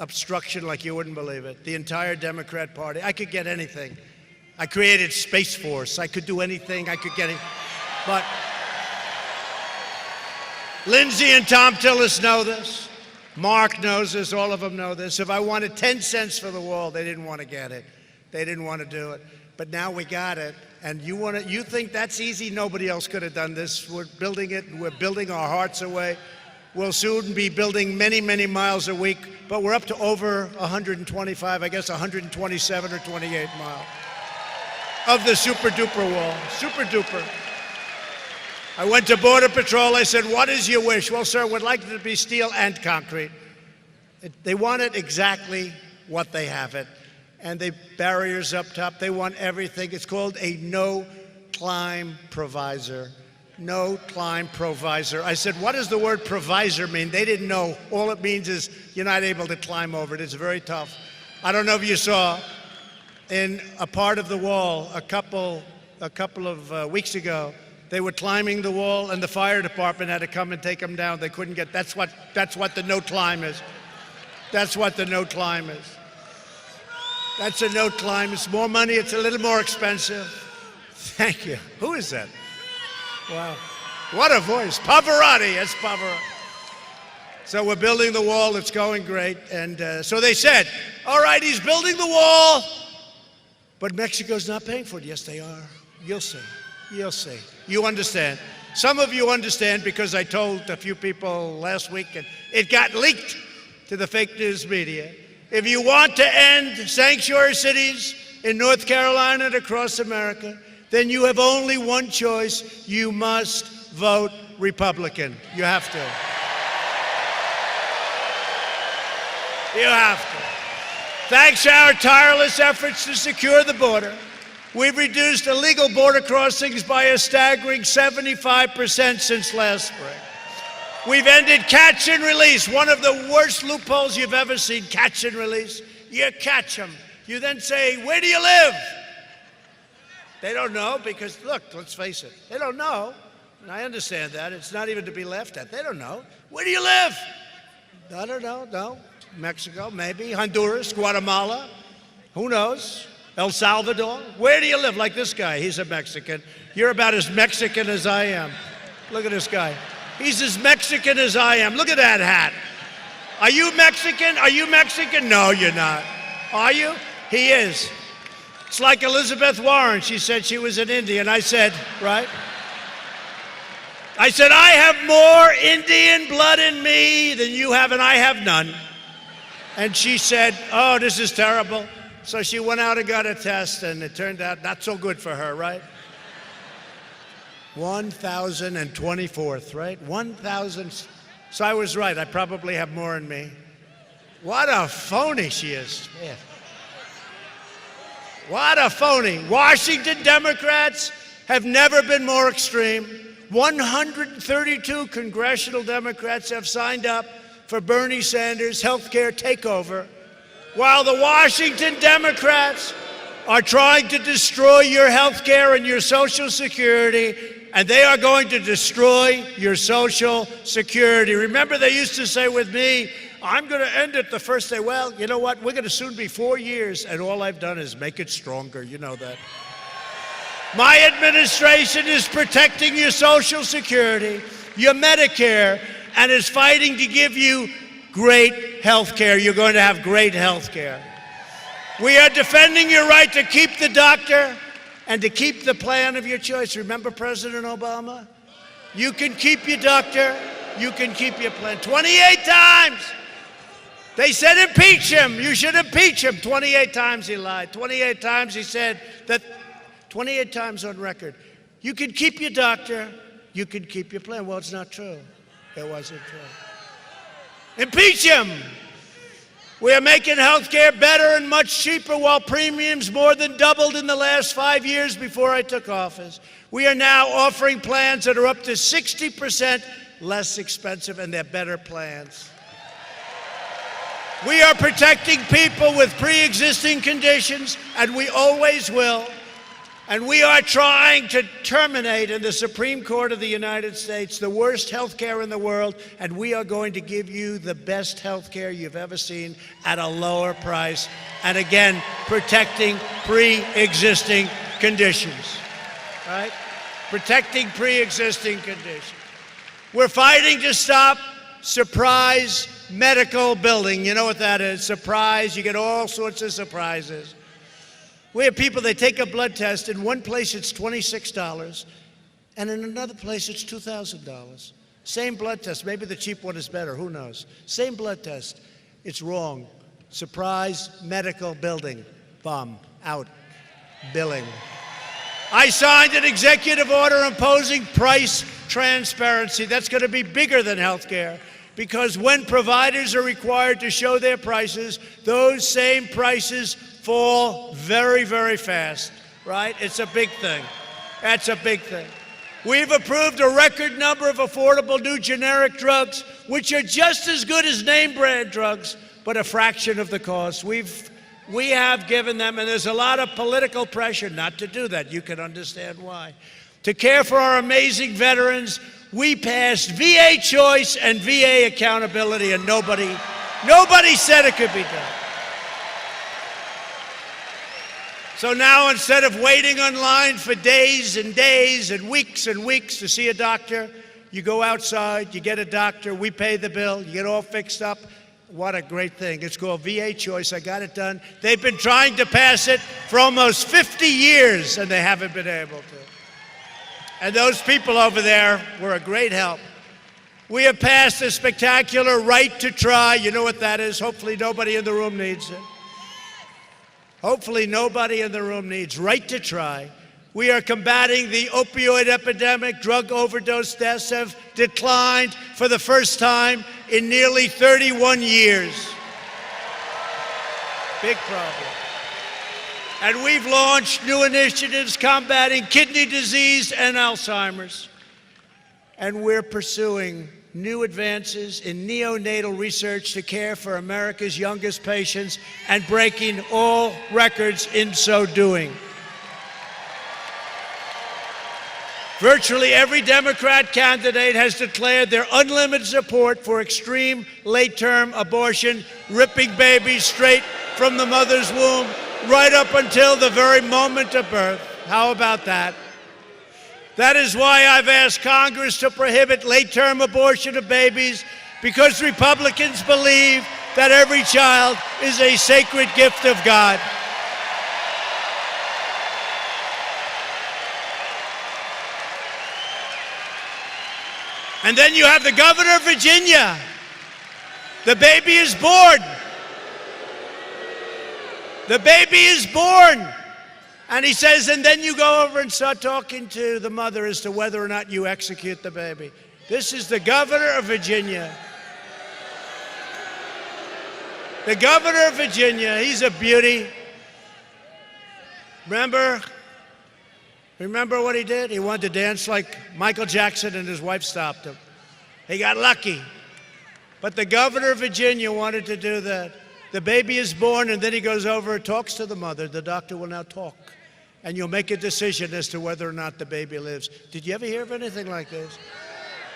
obstruction like you wouldn't believe it. The entire Democrat Party. I could get anything. I created Space Force. I could do anything. I could get it. But Lindsay and Tom Tillis know this. Mark knows this. All of them know this. If I wanted 10 cents for the wall, they didn't want to get it. They didn't want to do it. But now we got it. And you think that's easy? Nobody else could have done this. We're building it. We're building our hearts away. We'll soon be building many, many miles a week, but we're up to over 125, I guess 127 or 28 miles of the super duper wall. Super duper. I went to Border Patrol. I said, what is your wish? Well, sir, we'd like it to be steel and concrete. They want it exactly what they have it. And they barriers up top. They want everything. It's called a no-climb provisor. No climb provisor. I said, what does the word provisor mean? They didn't know. All it means is you're not able to climb over it. It's very tough. I don't know if you saw in a part of the wall a couple of weeks ago, they were climbing the wall and the fire department had to come and take them down. They couldn't get, that's what the no climb is. That's what the no climb is. That's a no climb. It's more money. It's a little more expensive. Thank you. Who is that? Wow. What a voice. Pavarotti. That's Pavarotti. So we're building the wall. It's going great. And so they said, all right, he's building the wall, but Mexico's not paying for it. Yes, they are. You'll see. You'll see. You understand. Some of you understand because I told a few people last week and it got leaked to the fake news media. If you want to end sanctuary cities in North Carolina and across America, then you have only one choice. You must vote Republican. You have to. You have to. Thanks to our tireless efforts to secure the border, we've reduced illegal border crossings by a staggering 75% since last spring. We've ended catch and release, one of the worst loopholes you've ever seen, catch and release. You catch them. You then say, where do you live? They don't know because, look, let's face it, they don't know. And I understand that. It's not even to be laughed at. They don't know. Where do you live? I don't know, no. Mexico, maybe. Honduras, Guatemala. Who knows? El Salvador. Where do you live? Like this guy. He's a Mexican. You're about as Mexican as I am. Look at this guy. He's as Mexican as I am. Look at that hat. Are you Mexican? Are you Mexican? No, you're not. Are you? He is. It's like Elizabeth Warren. She said she was an Indian. I said, right? I said, I have more Indian blood in me than you have, and I have none. And she said, oh, this is terrible. So she went out and got a test, and it turned out not so good for her, right? 1,024th, right? 1,000. So I was right. I probably have more in me. What a phony she is. Man. What a phony. Washington Democrats have never been more extreme. 132 congressional Democrats have signed up for Bernie Sanders' health care takeover, while the Washington Democrats are trying to destroy your health care and your Social Security, and they are going to destroy your Social Security. Remember, they used to say with me, I'm going to end it the first day. Well, you know what? We're going to soon be 4 years, and all I've done is make it stronger. You know that. My administration is protecting your Social Security, your Medicare, and is fighting to give you great health care. You're going to have great health care. We are defending your right to keep the doctor and to keep the plan of your choice. Remember President Obama? You can keep your doctor, you can keep your plan. 28 times! They said impeach him. You should impeach him. 28 times he lied. 28 times he said that, 28 times on record. You can keep your doctor, you can keep your plan. Well, it's not true. It wasn't true. Impeach him. We are making health care better and much cheaper while premiums more than doubled in the last 5 years before I took office. We are now offering plans that are up to 60% less expensive, and they're better plans. We are protecting people with pre-existing conditions, and we always will. And we are trying to terminate in the Supreme Court of the United States the worst health care in the world, and we are going to give you the best health care you've ever seen at a lower price, and again, protecting pre-existing conditions, right? Protecting pre-existing conditions. We're fighting to stop surprise medical billing. You know what that is? Surprise. You get all sorts of surprises. We have people, they take a blood test. In one place, it's $26, and in another place, it's $2,000. Same blood test. Maybe the cheap one is better. Who knows? Same blood test. It's wrong. Surprise medical billing. Bomb. Out. Billing. I signed an executive order imposing price transparency. That's going to be bigger than health care, because when providers are required to show their prices, those same prices fall very, very fast, right? It's a big thing. That's a big thing. We've approved a record number of affordable new generic drugs, which are just as good as name brand drugs, but a fraction of the cost. We have given them, and there's a lot of political pressure not to do that. You can understand why. To care for our amazing veterans, we passed VA choice and VA accountability, and nobody said it could be done. So now, instead of waiting online for days and days and weeks to see a doctor, you go outside, you get a doctor, we pay the bill, you get all fixed up. What a great thing. It's called VA Choice. I got it done. They've been trying to pass it for almost 50 years, and they haven't been able to. And those people over there were a great help. We have passed a spectacular right to try. You know what that is? Hopefully nobody in the room needs it. Hopefully nobody in the room needs right to try. We are combating the opioid epidemic. Drug overdose deaths have declined for the first time in nearly 31 years. Big problem. And we've launched new initiatives combating kidney disease and Alzheimer's. And we're pursuing new advances in neonatal research to care for America's youngest patients and breaking all records in so doing. Virtually every Democrat candidate has declared their unlimited support for extreme late-term abortion, ripping babies straight from the mother's womb right up until the very moment of birth. How about that? That is why I've asked Congress to prohibit late-term abortion of babies, because Republicans believe that every child is a sacred gift of God. And then you have the governor of Virginia. The baby is born. The baby is born. And he says, and then you go over and start talking to the mother as to whether or not you execute the baby. This is the governor of Virginia. The governor of Virginia, he's a beauty. Remember what he did? He wanted to dance like Michael Jackson and his wife stopped him. He got lucky. But the governor of Virginia wanted to do that. The baby is born, and then he goes over and talks to the mother. The doctor will now talk, and you'll make a decision as to whether or not the baby lives. Did you ever hear of anything like this?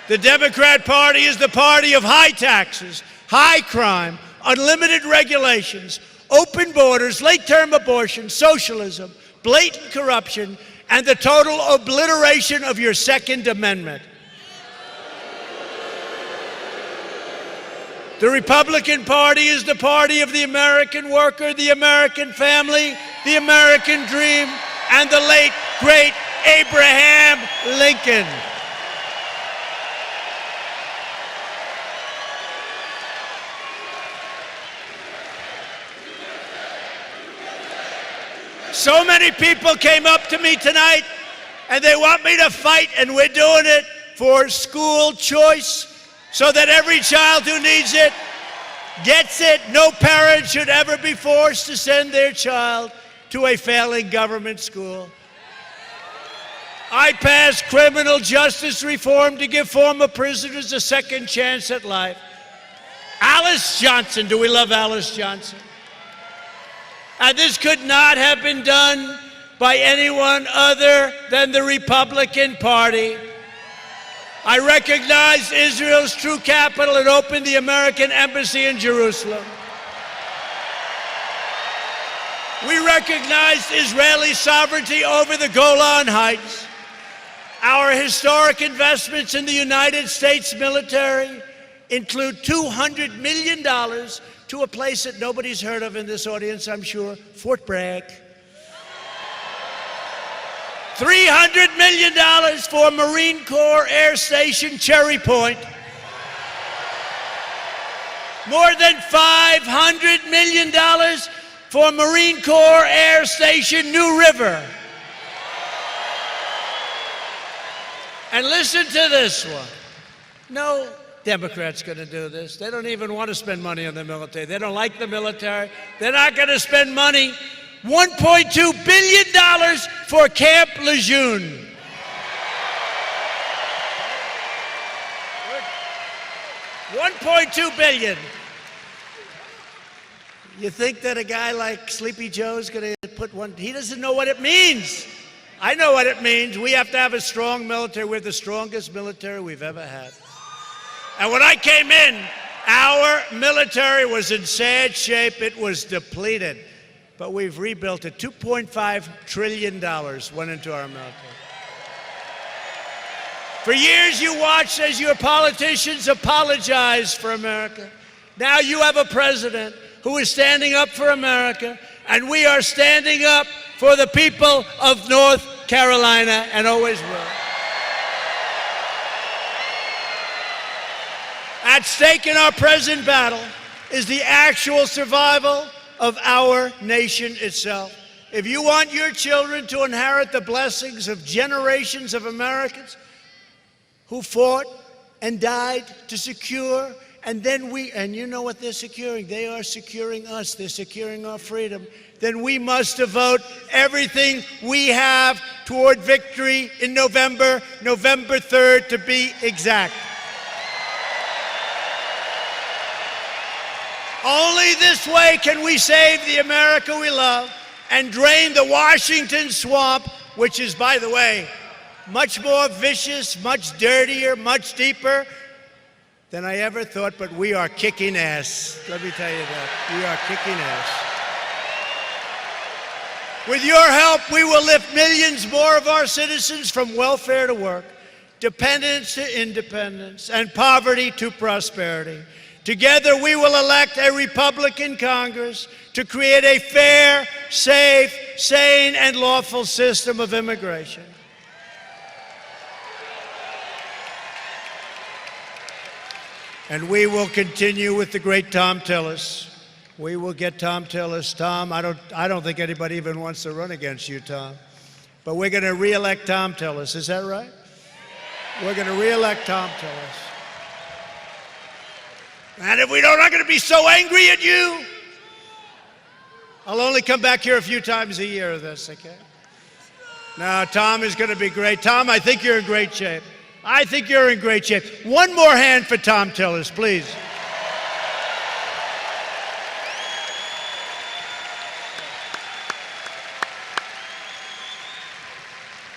The Democrat Party is the party of high taxes, high crime, unlimited regulations, open borders, late-term abortion, socialism, blatant corruption, and the total obliteration of your Second Amendment. The Republican Party is the party of the American worker, the American family, the American dream, and the late, great Abraham Lincoln. So many people came up to me tonight, and they want me to fight, and we're doing it for school choice, so that every child who needs it gets it. No parent should ever be forced to send their child to a failing government school. I passed criminal justice reform to give former prisoners a second chance at life. Alice Johnson, do we love Alice Johnson? And this could not have been done by anyone other than the Republican Party. I recognized Israel's true capital and opened the American embassy in Jerusalem. We recognized Israeli sovereignty over the Golan Heights. Our historic investments in the United States military include $200 million to a place that nobody's heard of in this audience, I'm sure, Fort Bragg. $300 million for Marine Corps Air Station Cherry Point. More than $500 million for Marine Corps Air Station New River. And listen to this one. No Democrat's going to do this. They don't even want to spend money on the military. They don't like the military. They're not going to spend money. $1.2 billion for Camp Lejeune. $1.2 billion. You think that a guy like Sleepy Joe is going to put one? He doesn't know what it means. I know what it means. We have to have a strong military. We're the strongest military we've ever had. And when I came in, our military was in sad shape. It was depleted. But we've rebuilt it. $2.5 trillion went into our military. For years you watched as your politicians apologized for America. Now you have a president who is standing up for America, and we are standing up for the people of North Carolina and always will. At stake in our present battle is the actual survival of our nation itself. If you want your children to inherit the blessings of generations of Americans who fought and died to secure, and you know what they're securing? They are securing us. They're securing our freedom. Then we must devote everything we have toward victory in November 3rd to be exact. Only this way can we save the America we love and drain the Washington swamp, which is, by the way, much more vicious, much dirtier, much deeper than I ever thought, but we are kicking ass. Let me tell you that. We are kicking ass. With your help, we will lift millions more of our citizens from welfare to work, dependence to independence, and poverty to prosperity. Together, we will elect a Republican Congress to create a fair, safe, sane, and lawful system of immigration. And we will continue with the great Thom Tillis. We will get Thom Tillis. Tom, I don't think anybody even wants to run against you, Tom. But we're going to re-elect Thom Tillis. Is that right? We're going to re-elect Thom Tillis. And if we don't, I'm going to be so angry at you. I'll only come back here a few times a year of this, okay? Now, Tom is going to be great. Tom, I think you're in great shape. I think you're in great shape. One more hand for Thom Tillis, please.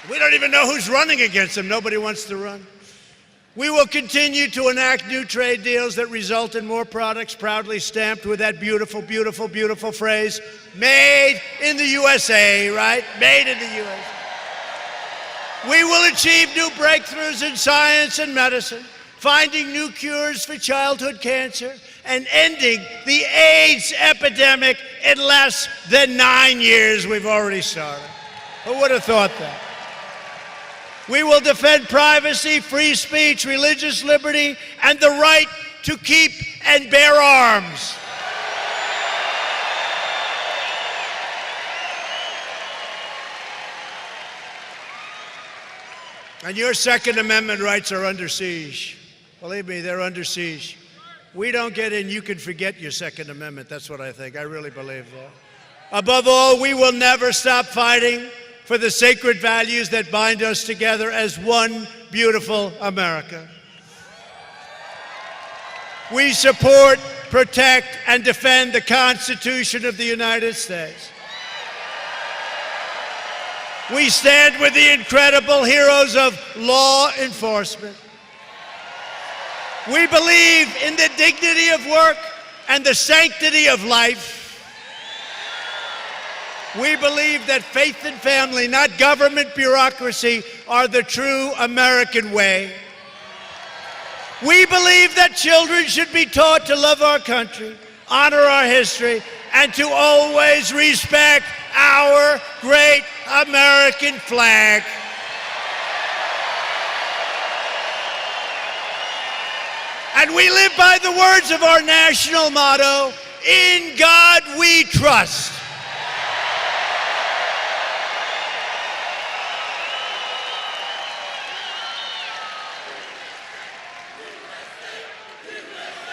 We don't even know who's running against him. Nobody wants to run. We will continue to enact new trade deals that result in more products proudly stamped with that beautiful, beautiful, beautiful phrase, made in the USA, right? Made in the USA. We will achieve new breakthroughs in science and medicine, finding new cures for childhood cancer, and ending the AIDS epidemic in less than 9 years. We've already started. Who would have thought that? We will defend privacy, free speech, religious liberty, and the right to keep and bear arms. And your Second Amendment rights are under siege. Believe me, they're under siege. We don't get in, you can forget your Second Amendment. That's what I think. I really believe that. Above all, we will never stop fighting for the sacred values that bind us together as one beautiful America. We support, protect, and defend the Constitution of the United States. We stand with the incredible heroes of law enforcement. We believe in the dignity of work and the sanctity of life. We believe that faith and family, not government bureaucracy, are the true American way. We believe that children should be taught to love our country, honor our history, and to always respect our great American flag. And we live by the words of our national motto, "In God we trust."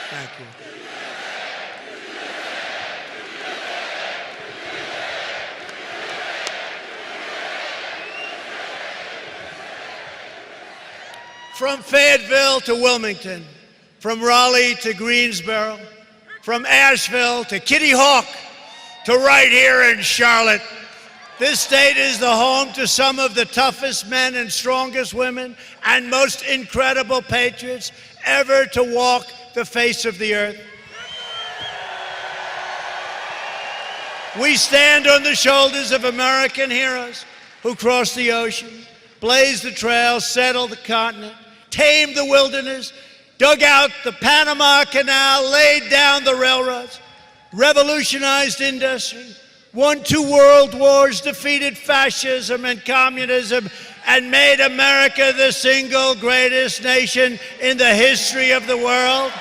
Thank you. From Fayetteville to Wilmington, from Raleigh to Greensboro, from Asheville to Kittyhawk to right here in Charlotte, this state is the home to some of the toughest men and strongest women and most incredible patriots ever to walk the face of the earth. We stand on the shoulders of American heroes who crossed the ocean, blazed the trail, settled the continent, tamed the wilderness, dug out the Panama Canal, laid down the railroads, revolutionized industry, won 2 world wars, defeated fascism and communism, and made America the single greatest nation in the history of the world.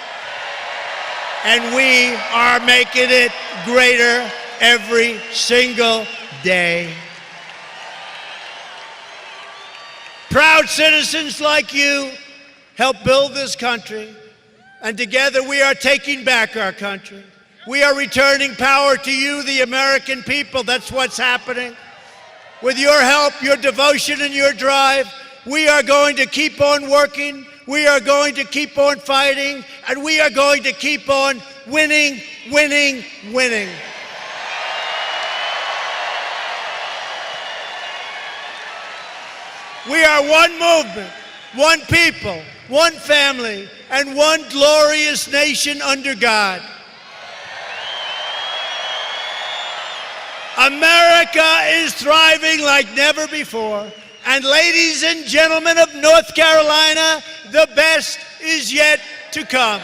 And we are making it greater every single day. Proud citizens like you help build this country, and together we are taking back our country. We are returning power to you, the American people. That's what's happening. With your help, your devotion, and your drive, we are going to keep on working, we are going to keep on fighting, and we are going to keep on winning, winning, winning. We are one movement, one people, one family, and one glorious nation under God. America is thriving like never before. And ladies and gentlemen of North Carolina, the best is yet to come.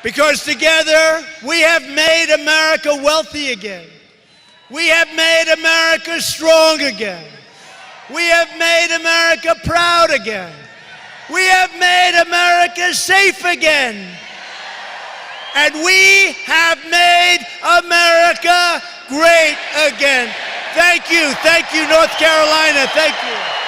Because together we have made America wealthy again. We have made America strong again. We have made America proud again. We have made America safe again. And we have made America great again. Thank you, North Carolina, thank you.